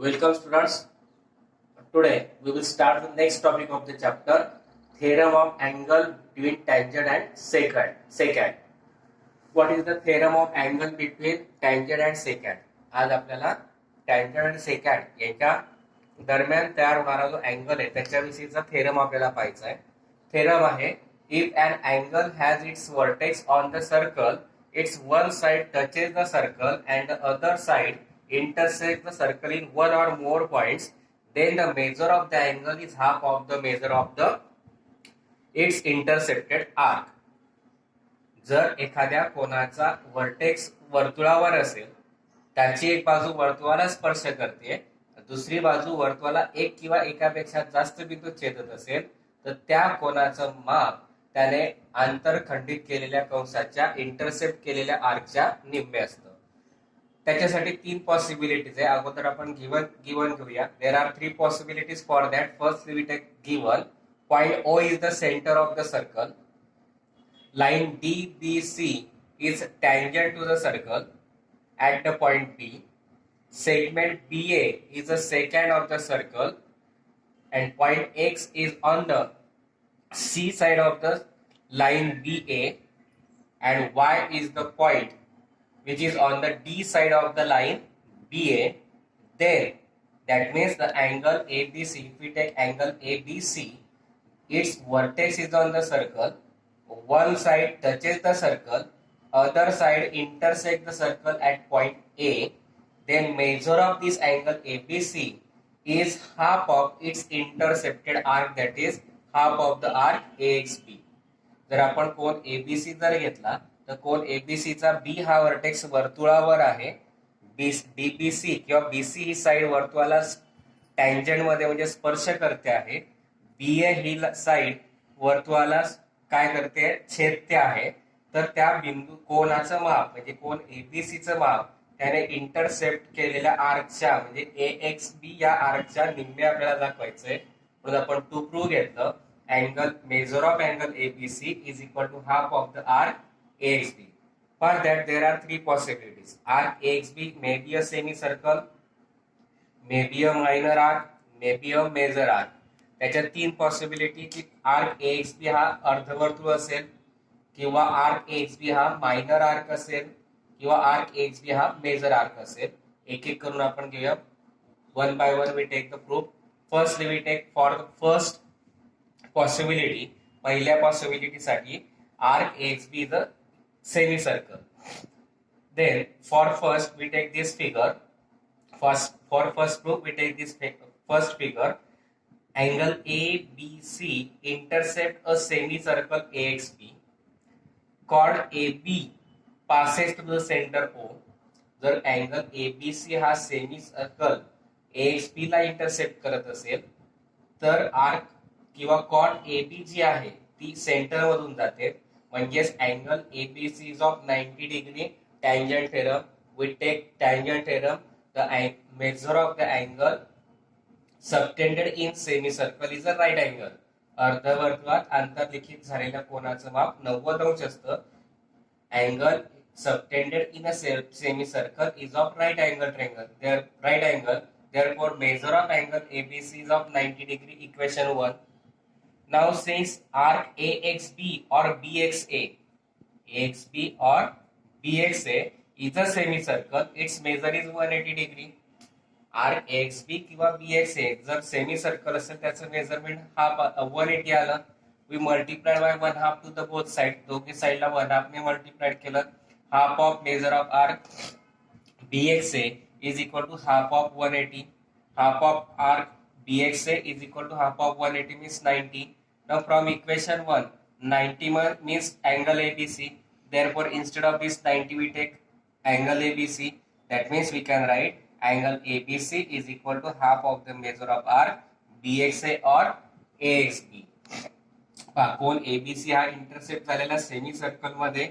Welcome students. Today we will start the next topic of the chapter, theorem of angle between tangent and secant. What is the theorem of angle between tangent and secant? आज आपल्याला tangent and secant याच्या दरम्यान तयार होणारा जो angle आहे त्याच्याविषयीचा theorem आपल्याला पाहायचा आहे. थेरम आहे, if an angle has its vertex on the circle, its one side touches the circle and the other side intersects the circle in one or more points, then the measure of the angle is half of the measure of the its intercepted arc. जर एखाद्या कोनाचा vertex वर्तुळावर असेल, त्याची एक बाजू वर्तुळाला स्पर्श करते, दुसरी बाजू वर्तुळाला एक किंवा एकापेक्षा जास्त बिंदू छेदत असेल, तर त्या कोनाचं माप त्याने आंतरखंडित केलेल्या कंसाच्या इंटरसेप्ट केलेल्या आर्कच्या निम्मे असतं. त्याच्यासाठी तीन पॉसिबिलिटीज आहे. अगोदर आपण गिवन घेऊया. There are three possibilities for that. First we take given point O is the centre of the circle. Line DBC is tangent to the circle at the point B. Segment BA is the secant of the circle and point X is on the C side of the line BA and Y is the point which is on the D side of the line BA. Then that means the angle ABC, if we take angle ABC, its vertex is on the circle. One side touches the circle, other side intersect the circle at point A, then measure of this angle ABC is half of its intercepted arc, that is half of the arc AXB. जर आपण कोन ABC जर घेतला तर कोन ABC चा B हा vertex वर्तुळावर आहे, DBC किंवा BC ही साइड वर्तुळाला टँजंट मध्ये म्हणजे स्पर्श करते आहे, BA ही साइड वर्तुळाला काय करते, छेदते आहे. तर त्या बिंदू कोनाचं माप म्हणजे कोन एबीसीचं माप त्याने इंटरसेप्ट केलेल्या आर्कच्या म्हणजे AXB या आर्कच्या निम्मे आपल्याला दाखवायचंय. म्हणून आपण टू प्रूव्ह घेतलं angle measure of angle ABC is equal to half of the arc AXB. For that there are three possibilities. Arc AXB may be a semi circle, may be a minor arc, may be a major arc. त्याच्या तीन possibility की arc AXB हा अर्धवर्तुळ असेल, किंवा arc AXB हा minor arc असेल, किंवा आर्क AXB हा मेजर आर्क असेल. एक एक करून आपण घेऊया. One by one we take the proof. First we take for the first possibility. पहिल्या पॉसिबिलिटीसाठी arc AXB is a semi circle. Then for first we take this figure. For first proof we take this first figure. Angle ABC intercept a semicircle AXB. Chord AB passes through the center O. जर angle ABC हा semicircle AXB ला intercept करत असेल तर arc किंवा cord AB जी आहे ती centre मधून जाते. म्हणजेच angle ABC is of 90 degree. Tangent theorem. We take tangent theorem. The major of the angle subtended in semicircle is a right angle. अर्धवर्तुळात आंतरलिखित झालेल्या कोनाचं माप 90 अंश असतं. Angle subtended in a semicircle is of right angle triangle. There right angle, therefore measure of angle ABC is of 90 degree. Equation 1. Now since arc AXB or AXB or BXA is a semicircle, its measure is 180 degree. Arc AXB किंवा BXA जर semi circle असेल त्याचं measurement half 180 आलं. We multiplied by one half to the both side. दोन्ही साइडला one half ने multiplied केलं. Half of measure of arc BXA is equal to half of 180. Half of arc BXA is equal to half of 180 means 90. Now from equation 1, 90 means angle ABC. Therefore instead of this 90 we take angle ABC. That means we can write angle ABC is equal to half of the measure of arc BXA or AXB. Cone ABC हा intercept झालेला semi circle मध्ये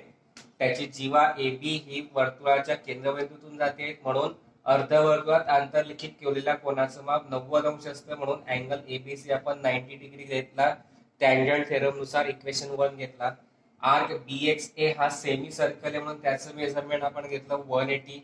त्याची जीवा AB ही वर्तुळाच्या केंद्रबिंदूतून जाते. म्हणून अर्धवर्तुळात आंतरलिखित केलेल्या कोनाचं माप 90 अंश असतं. म्हणून अँगल ABC आपण 90 डिग्री घेतला. टँजंट थेरम नुसार इक्वेशन 1 घेतला. आर्क BXA हा सेमी सर्कल आहे म्हणून त्याचं मेजरमेंट आपण घेतलं 180.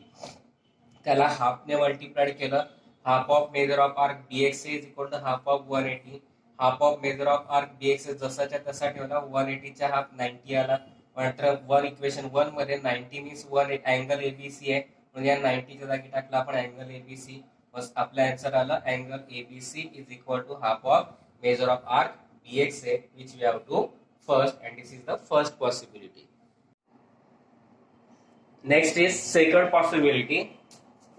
त्याला हाफने मल्टिप्लाइड केलं half of measure of arc BXA is equal to half of 180. half of measure of arc BXA जसाच्या तसा ठेवला 180 चा हाफ 90 आला. नंतर वन इक्वेशन 1 मध्ये 90 मीन्स वन अँगल एबीसी आहे म्हणजे या 90 च्या जागी टाकला आपण अँगल एबीसी. बस आपला आन्सर आला angle ABC is equal to half of measure of arc BXA which we have to first, and this is the first possibility. Next is second possibility.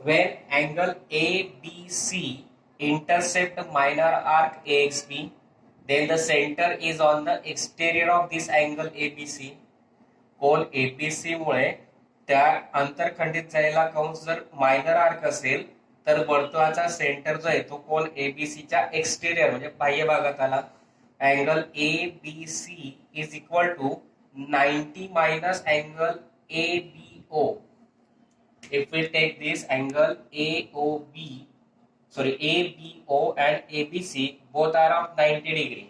When angle ABC intersect minor arc AXB, then the center is on the exterior of this angle ABC. Cone ABC मुळे त्या अंतरखंडित झालेला कंस जर minor arc असेल तर वर्तुळाचा centre जो आहे तो कोन ABC च्या एक्सटेरियर म्हणजे बाह्य भागात आला. Angle ABC is equal to 90 minus angle ABO. If we take this angle ABO and ABC, both are of 90 degree.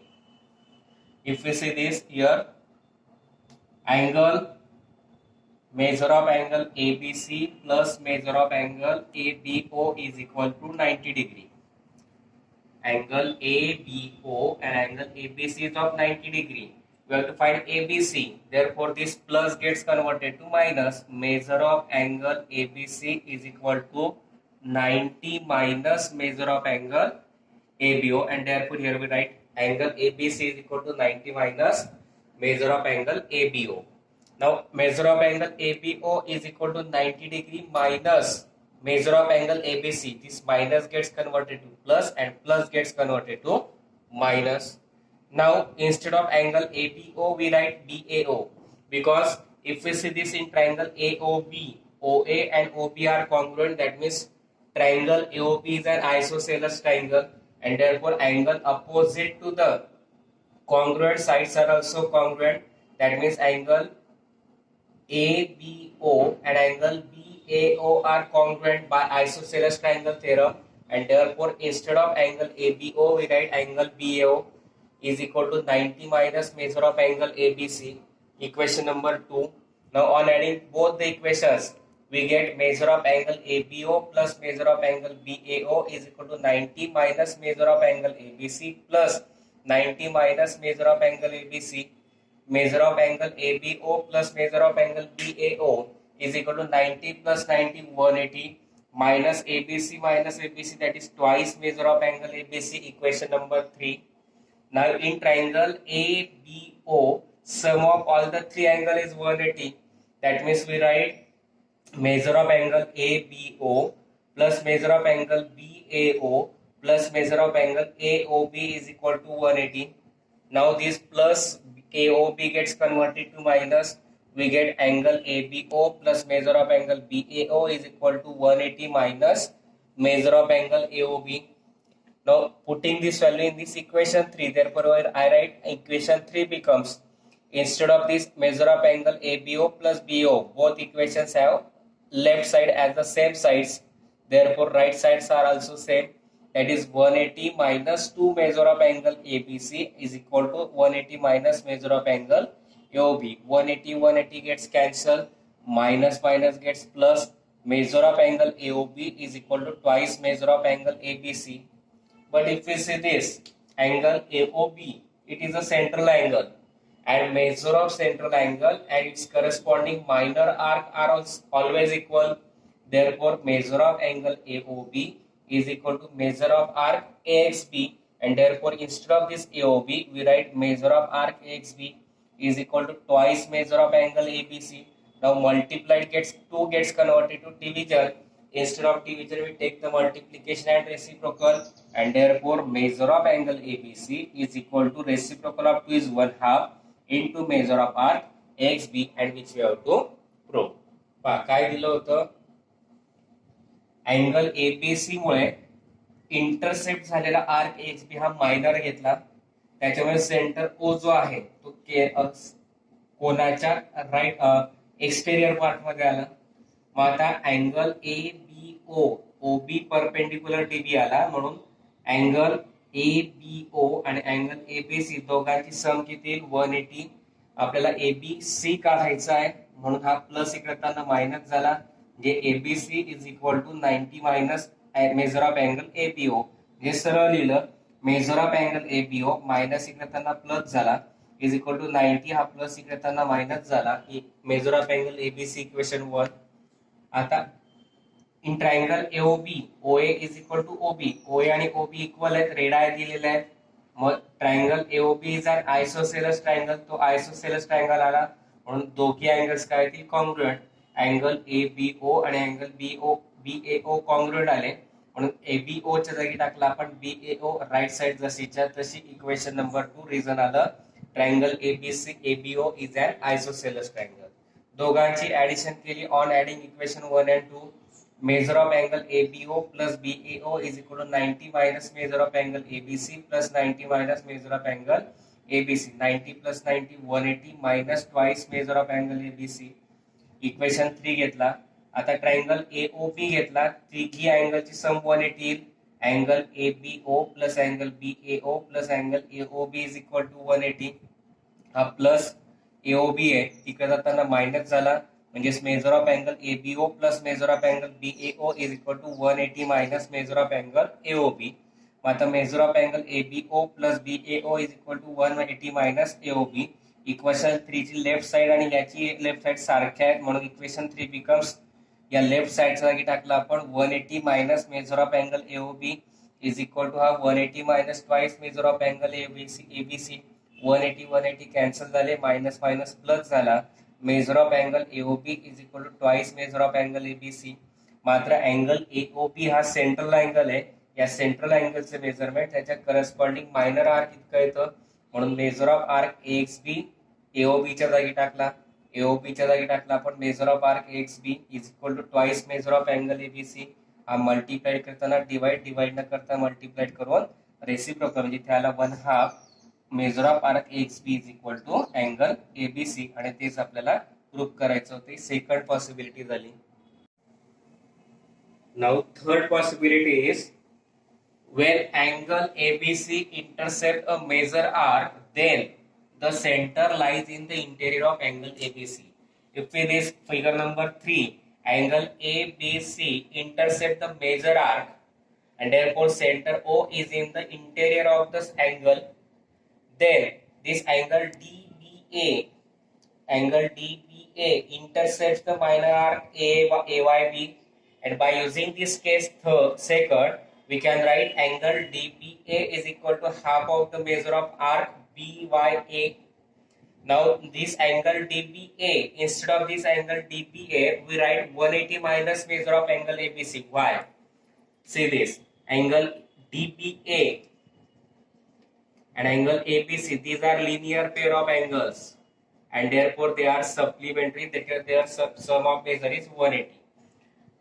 If we see this here, measure of angle ABC plus measure of angle ABO is equal to 90 degree. Angle ABO and angle ABC is of 90 degree. We have to find ABC. Therefore, this plus gets converted to minus. Measure of angle ABC is equal to 90 minus measure of angle ABO, and therefore here we write angle ABC is equal to 90 minus measure of angle ABO. Now, measure of angle ABO is equal to 90 degree minus measure of angle ABC. This minus gets converted to plus and plus gets converted to minus. Now, instead of angle ABO, we write BAO, because if we see this in triangle AOB, OA and OB are congruent. That means triangle AOB is an isosceles triangle, and therefore angle opposite to the congruent sides are also congruent. That means angle ABO and angle BAO are congruent by isosceles triangle theorem, and therefore instead of angle ABO, we write angle BAO is equal to 90 minus measure of angle ABC. Equation number 2. Now, on adding both the equations, we get measure of angle ABO plus measure of angle BAO is equal to 90 minus measure of angle ABC plus 90 minus measure of angle ABC. Measure of angle ABO plus measure of angle BAO is equal to 90 plus 90, 180 minus ABC, that is twice measure of angle ABC. Equation number 3. Now, in triangle ABO, sum of all the three angles is 180. That means we write measure of angle ABO plus measure of angle BAO plus measure of angle AOB is equal to 180. Now, this plus AOB gets converted to minus. We get angle ABO plus measure of angle BAO is equal to 180 minus measure of angle AOB. Now, putting this value in this equation 3, therefore I write equation 3 becomes, instead of this measure of angle ABO plus BO, both equations have left side as the same sides, therefore right sides are also same. That is 180 minus 2 measure of angle ABC is equal to 180 minus measure of angle AOB. 180 gets cancelled, minus gets plus. Measure of angle AOB is equal to twice measure of angle ABC. But if we see this angle AOB, it is a central angle, and measure of central angle and its corresponding minor arc are always equal. Therefore, measure of angle AOB is equal to measure of arc AXB, and therefore instead of this AOB, we write measure of arc AXB is equal to twice measure of angle ABC. Now, multiplied gets 2 gets converted to division. Instead of division, we take the multiplication and reciprocal, and therefore measure of angle ABC is equal to reciprocal of 2 is 1/2 into measure of arc AXB, and which we have to prove. काय दिलं होतं, angle ABC मुळे intercept झालेला arc AXB हा minor घेतला, त्याच्यामुळे centre O जो आहे तो कोणाच्या राईट एक्सटेरियर पार्ट मध्ये आला. मग आता angle ABO OB perpendicular DB आला, म्हणून अँगल ABO आणि अँगल ABC दोघांची सम किती 180. आपल्याला ABC काढायचा आहे, म्हणून हा प्लस इकडे मायनस झाला, म्हणजे ABC is equal to 90 minus measure of angle ABO. हे सरळ लिहिलं, measure of angle ABO minus इकडे त्यांना प्लस झाला इज इक्वल टू 90, हा प्लस इकडे त्यांना मायनस झाला. Major of angle ABC equation 1. आता in triangle AOB OA is equal to OB, OA आणि ओबी इक्वल आहेत, रेड आय दिलेले आहेत. मग triangle AOB is an isosceles triangle, तो आयसोसेलस ट्रायंगल आला म्हणून दोघी अँगल्स काय येतील, कॉन्ग्रुएंट. अँगल एबीओ आणि अँगल बीएओ कॉन्ग्रुएंट आले म्हणून एबीओ च्या जागी टाकला आपण बीएओ, राईट साइड जशीच्या तशी. इक्वेशन नंबर 2 रिझन आलं, triangle ABC ABO is an isosceles triangle. दोघांची ऍडिशन केली on adding equation 1 and 2. Measure of angle ABO plus BAO is equal to 90 minus measure of angle ABC plus 90 minus measure of angle ABC. 90 plus 90 180 minus twice measure of angle ABC. Equation 3 घेतला. आता triangle AOB घेतला, तिघी अँगलची sum 180 येईल. Angle ABO plus angle BAO plus angle AOB is equal to 180. हा plus AOB आहे, तिकडे जाताना मायनस झाला म्हणजेच measure of angle ABO plus measure of angle BAO is equal to 180 minus measure of angle AOB. मग आता measure of angle ABO plus BAO is equal to 180 minus AOB. Equation 3 ची left side आणि याची left side सारख्या आहेत म्हणून equation 3 becomes, या left साइडच्या जागी टाकला आपण 180 minus measure of angle AOB is equal to हा 180 minus twice measure of angle ABC. 180 180 cancel झाले, मायनस मायनस प्लस झाला. Major of angle AOB is equal to twice measure of angle ABC. मात्र angle AOB हा central angle आहे, या central अँगलचे measurement त्याच्या corresponding minor arc इतकं येतं म्हणून मेजर ऑफ आर्क एक्सबी एओबीच्या जागी टाकला. एओबीच्या जागी टाकला आपण measure of arc XB is equal to twice measure of angle ABC. हा मल्टिप्लाइड करताना डिवाइड न करता मल्टिप्लाइड करून रेसिप्रोकल म्हणजे त्याला 1/2 measure of arc XB is equal to angle ABC. आणि तेच आपल्याला प्रूव्ह करायचं होतं. सेकंड पॉसिबिलिटी झाली. Now third possibility is when angle ABC intercept a major arc, then the center lies in the interior of angle ABC. If we this figure number 3, angle ABC intercept the major arc and therefore center O is in the interior of this angle, then this angle DBA intercepts the minor arc AYB, and by using this case second, we can write angle DBA is equal to half of the measure of arc BYA. Now this angle DBA, instead of this angle DBA, we write 180 minus measure of angle ABC. Why? See this, angle DBA and angle ABC, these are linear pair of angles and therefore they are supplementary, their sum of measure is 180.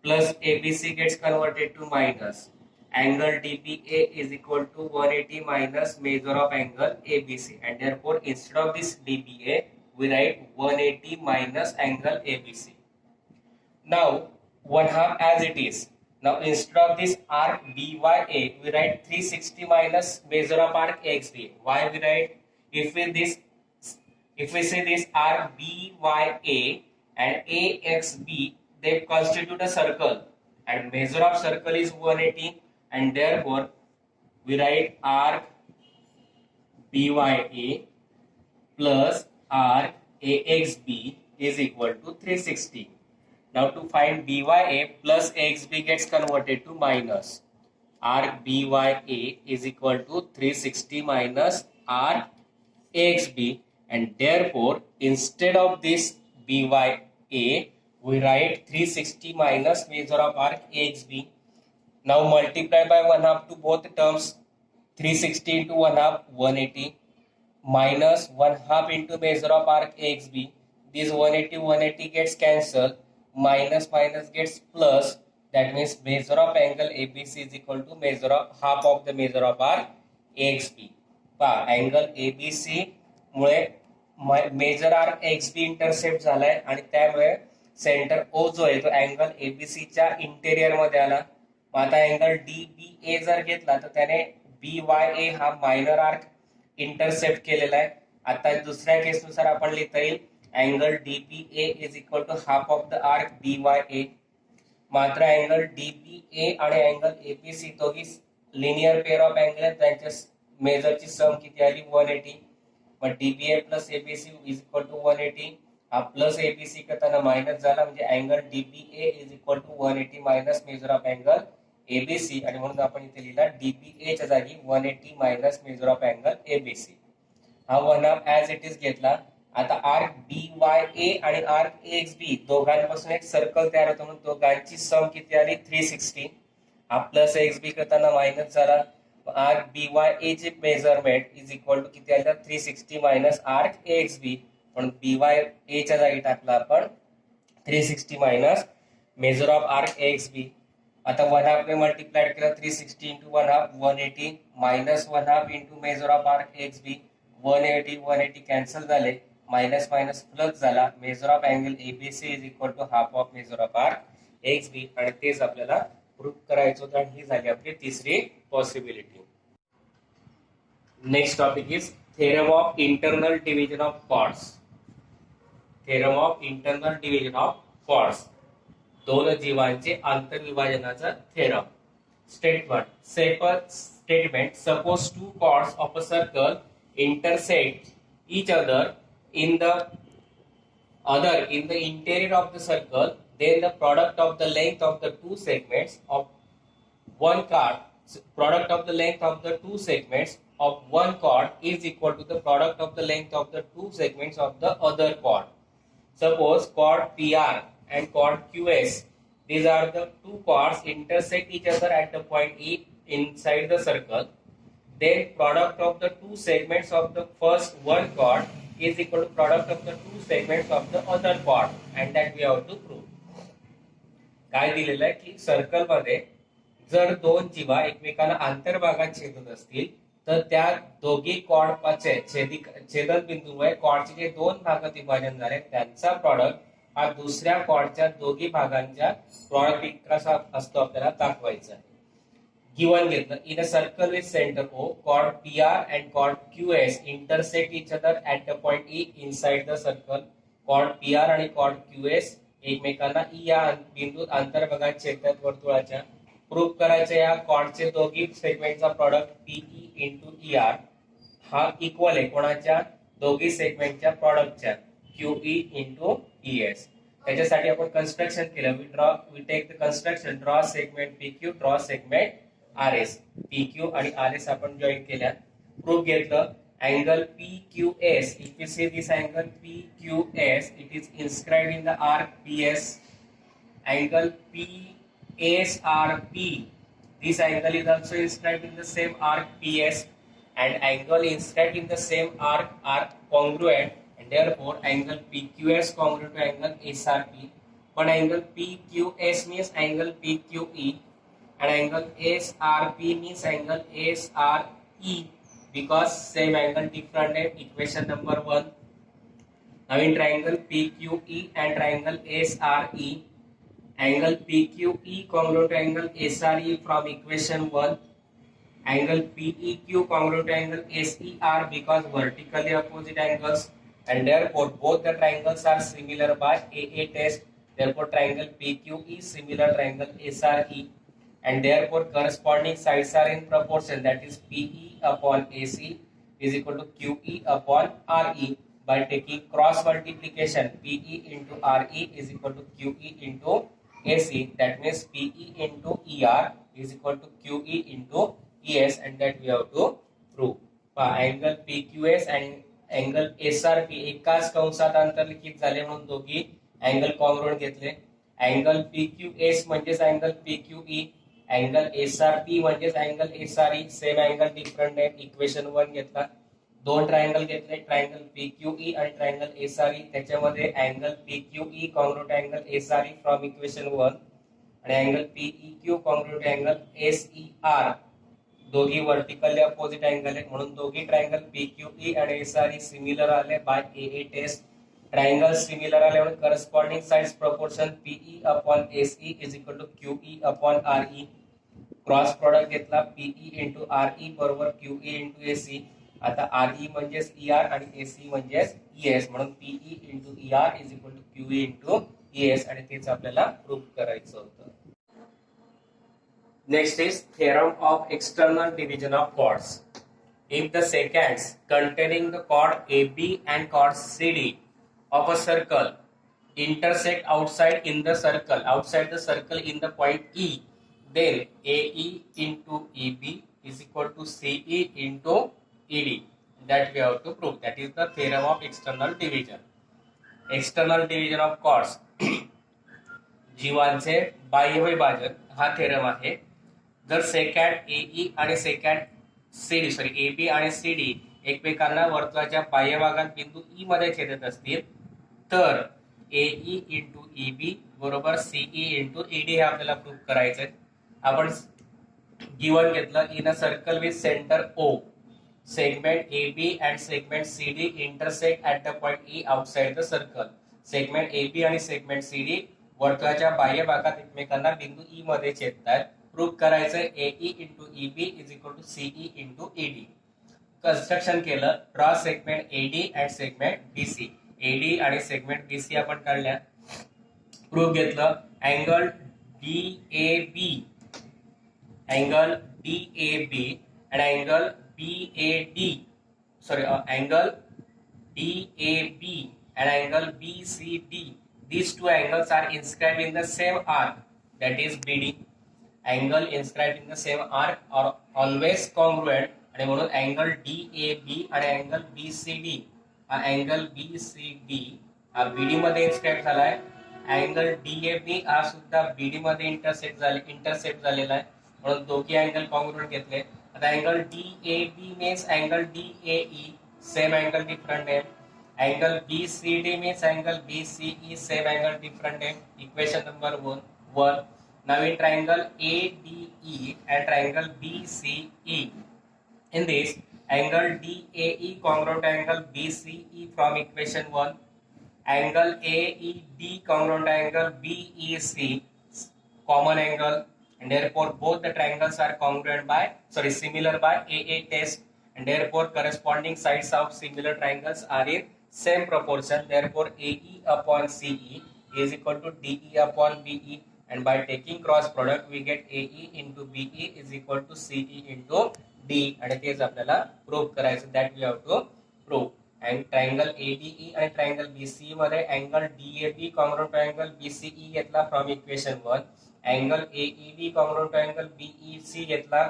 Plus ABC gets converted to minus. Angle DBA is equal to 180 minus measure of angle ABC, and therefore instead of this DBA we write 180 minus angle ABC. Now 1/2 as it is. Now instead of this arc BYA we write 360 minus measure of arc XB. Why we write, if we say this arc BYA and AXB, they constitute a circle and measure of circle is 180, and therefore we write arc BYA plus arc AXB is equal to 360. Now to find BYA, plus AXB gets converted to minus. Arc BYA is equal to 360 minus arc AXB, and therefore instead of this BYA we write 360 minus measure of arc AXB. Now multiply by 1/2 to both terms. 360 into 1/2 180 minus 1/2 into measure of arc AXB. This 180 gets cancelled. Minus gets plus. That means measure of angle ABC is equal to measure of half of the measure of arc AXB. Angle ABC मुळे major arc XB intercept झालाय आणि त्यामुळे centre O जो आहे तो angle ABC च्या interior मध्ये आला. आता अँगल DBA जर घेतला तर त्याने BYA हा मायनर आर्क इंटरसेप्ट केलेला आहे. आता दुसऱ्या केसनुसार आपण लिहिता येईल angle DBA is equal to half of the arc BYA. मात्र अँगल डीबीए आणि अँगल एबीसी दोघी लिनियर पेअर ऑफ अँगल आहेत, त्यांच्या मेजरची सम किती आली 180. मग DBA plus ABC is equal to 180. हा प्लस एबीसी करताना मायनस झाला, म्हणजे angle DBA is equal to 180 minus measure of angle ABC, आणि म्हणून आपण इथे लिहिला डीबीए च्या जागी 180 minus measure of angle ABC. हा 1 ऍज इट इज घेतला. आता आर्क BYA आणि आर्क AXB दोघांपासून एक सर्कल तयार होतो, म्हणून दोघांची सम किती आली 360. हा प्लस एक्सबी करताना मायनस झाला. आर्क BYA चे मेजरमेंट इज इक्वल टू किती आलं 360 मायनस आर्क AXB, म्हणून BYA च्या जागी टाकला आपण 360 minus measure of arc AXB. आता 1/2 ने मल्टिप्लाइड केलं 360 into 1/2 180 minus 1/2 into measure of arc AXB 180 cancel झाले, मायनस मायनस प्लस झाला. Major of angle ABC is equal to half of measure of arc AXB, आणि तेच आपल्याला प्रूव्ह करायचं होतं, आणि ही झाली आपली तिसरी possibility. Next topic is theorem of internal division of chords. Theorem of internal division of chords, दोन जीवांचे आंतरविभाजनाचा theorem. Statement suppose two chords of a circle intersect each other in the interior of the circle, then the product of the length of the two segments of one chord is equal to the product of the length of the two segments of the other chord. Suppose chord PR and chord QS, these are the two chords intersect each other at the point E inside the circle. Then product of the two segments of the first one chord is equal to product of the two segments of the other chord, and that we have to prove. काय दिलेलं आहे की circle मध्ये जर दोन जीवा एकमेकांना आंतरभागात छेदत असतील, तर त्या दोघी कॉर्डचे छेदन बिंदूमुळे कॉर्डचे जे दोन भागात विभाजन झाले त्यांचा प्रॉडक्ट हा दुसऱ्या कॉर्डच्या दोघी भागांच्या प्रॉडक्ट कसा असतो आपल्याला दाखवायचा आहे. गिवन घेतलं in a circle with centre O, chord PR and chord QS intersect each other at the point E inside the circle. chord PR आणि chord QS एकमेकांना E या बिंदूत आंतरभागात छेदतात वर्तुळाच्या. प्रूव्ह करायचे या कॉर्डचे दोघी सेगमेंटचा प्रॉडक्ट PE इंटू ER हा इक्वल आहे कोणाच्या दोघी सेगमेंटच्या प्रॉडक्टच्या QE इंटू ES. त्याच्यासाठी आपण कन्स्ट्रक्शन केलं. We take the construction draw segment PQ, draw segment RS. PQ आणि RS आपण जॉईन केल्या. प्रूफ घेतलं angle PQS. If you see this angle PQS, it is inscribed in the arc PS. Angle PSRP, this angle is also inscribed in the same arc PS, and angle inscribed in the same arc are congruent, and therefore angle PQS congruent to angle SRP. But angle PQS means angle PQE, and angle SRP means angle SRE, because same angle different name. Equation number 1. Now in triangle PQE and triangle SRE, angle PQE congruent to angle SRE from equation 1. Angle PEQ congruent to angle SER because vertically opposite angles, and therefore both the triangles are similar by AA test. Therefore triangle PQE similar triangle SRE, and therefore corresponding sides are in proportion, that is PE upon AC is equal to QE upon RE. By taking cross multiplication, PE into RE is equal to QE into AC, that means PE into ER is equal to QE into ES, and that we have to prove. Angle PQS and angle SRP एकाच कंसात अंतर्लिखित झाले म्हणून दोघी angle congruent घेतले. Angle PQS म्हणजेच angle PQE, angle SRP म्हणजेच angle SRE, same angle different आहे. Equation 1 घेतला. दोन ट्रायंगल घेतले, ट्रायंगल PQE आणि ट्रायंगल SRE. त्याच्यामध्ये angle PQE congruent angle SRE from equation 1, आणि angle PEQ congruent angle SER दोघी वर्टिकली अपोजिट अँगल आहे म्हणून दोघी ट्रायंगल PQE आणि SRE सिमिलर आले by AA test. Triangle similar आले म्हणून corresponding sides proportion PE upon SE is equal to QE upon RE. Cross product घेतला PE into RE बरोबर QE इंटू AC. आता RE म्हणजेच ER आणि AC म्हणजेच ES, म्हणून PE into ER is equal to QE into ES, आणि तेच आपल्याला प्रूव्ह करायचं होतं. Next is theorem of external division of chords. If the seconds containing the chord AB and chord CD of a circle intersect outside the circle in the point E, then AE into EB is equal to CE into ED. That we have to prove. That is the theorem of external division. External division of chords. जीवांचे बाह्य विभाजन हा theorem आहे. जर second एई आणि second AB आणि CD एकमेकांना वर्तुळाच्या बाह्य भागात बिंदू ई मध्ये छेदत असतील तर एई इंटू ईबी बरोबर सीई इंटू ईडी हे आपल्याला प्रूव्ह करायचंय. आपण गिवन घेतलं in a circle with centre O segment AB and segment CD intersect at the point E outside the circle. Segment AB आणि segment CD वर्तुळाच्या बाह्य भागात एकमेकांना बिंदू E मध्ये छेदतात. प्रूव्ह करायचं AE into EB is equal to CE into ED. Construction केलं. Draw segment AD and segment BC. AD आणि segment BC आपण काढल्या. प्रूव्ह घेतलं angle DAB and angle angle DAB and angle BCD. These two angles are inscribed in the same arc, that is BD. Angle inscribed in the same arc are always congruent आणि म्हणून angle DAB आणि angle BCD angle BCD हा BD मध्ये inscribed झालाय. angle DAB हा सुद्धा BD मध्ये intersect झालेला आहे म्हणून दोघी अँगल कॉन्ग्रुएंट घेतले. आता angle DAB means angle DAE, same angle different name. Angle BCD means angle BCE, same angle different name. Equation number 1. Now in triangle ADE and triangle BCE, in this angle DAE congruent to angle BCE from equation 1. Angle AED congruent to angle BEC, common angle. And therefore both the triangles are similar by AA test, and therefore corresponding sides of similar triangles are in same proportion. Therefore AE upon CE is equal to DE upon BE, and by taking cross product we get AE into BE is equal to CE into D, and तेच आपल्याला prove करायचं. that we have to prove. And triangle ADE and triangle BCE मध्ये angle DAB congruent to angle BCE घेतला from equation 1. Angle AEB common to angle BEC घेतला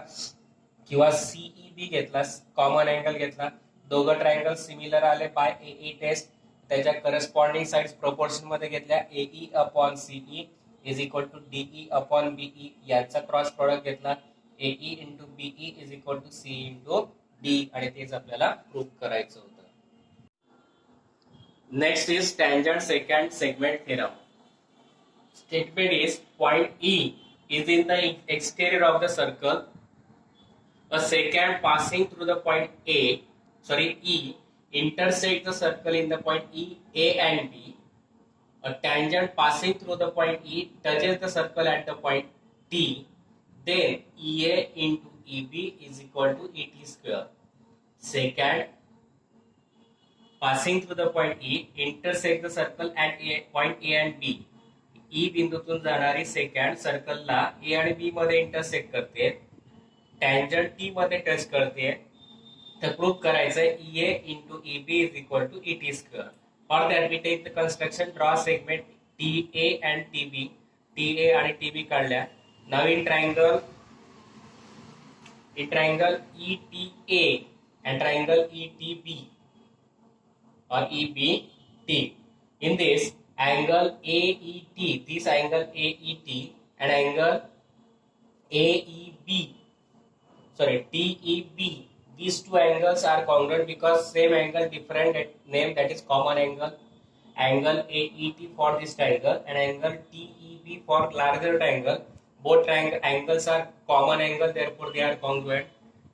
किंवा CEB घेतला, common angle घेतला. दोघं ट्रायंगल सिमिलर आले by AA test. त्याच्या corresponding sides proportion मध्ये घेतल्या. AE upon CE is equal to DE upon BE यांचा क्रॉस प्रोडक्ट घेतला. AE into BE is equal to C into D, आणि तेच आपल्याला प्रूव्ह करायचं होतं. Next is tangent second segment theorem. Statement is point E is in the exterior of the circle. A secant passing through the point E intersects the circle in the point E, A and B. A tangent passing through the point E touches the circle at the point T. Then EA into EB is equal to ET square. Secant passing through the point E intersects the circle at point A and B. E बिंदूतून जाणारी second सर्कलला ए आणि बी मध्ये intersect करते. Tangent T मध्ये touch करते. तर prove करायचं EA into EB is equal to ET square. For that we take the construction draw segment TA and TB. TA आणि TB काढल्या. नाव in triangle ETA and triangle ETB or EBT. In this angle AET, this angle AET and angle TEB, these two angles are congruent because same angle different name, that is common angle. Angle AET for this triangle and angle TEB for larger triangle. Both angles are common angle, therefore they are congruent.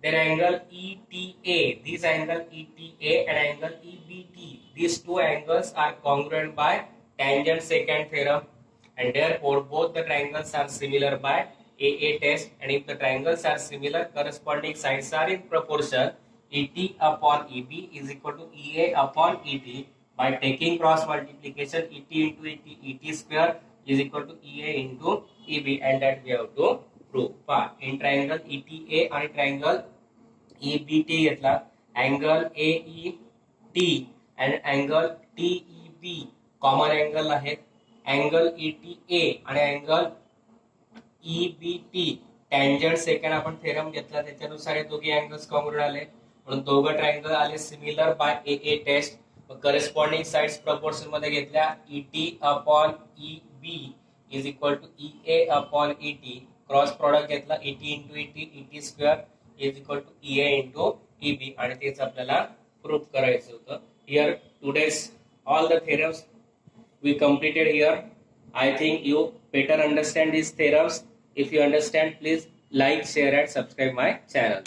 Then angle ETA, this angle ETA and angle EBT, these two angles are congruent by tangent secant theorem, and therefore both the triangles are similar by AA test. And if the triangles are similar, corresponding sides are in proportion. ET upon EB is equal to EA upon ET. By taking cross multiplication, ET into ET square is equal to EA into EB, and that we have to prove. Proof. पहा in triangle ETA आणि triangle EBT घेतला, angle AET आणि angle TEB common angle आहेत. Angle ETA आणि angle EBT tangent second आपण theorem घेतला, त्याच्यानुसार हे दोघे अँगल्स कॉमन आले, म्हणून दोघं ट्रायंगल आले similar by AA test. Corresponding sides proportion मध्ये घेतल्या, ET upon EB is equal to EA upon ET. Cross product घेतला, ET into ET square is equal to EA into EB, आणि तेच आपल्याला प्रूफ करायचं होतं. Here today's all the theorems we completed here. I think you better understand these theorems. If you understand, please like, share and subscribe my channel.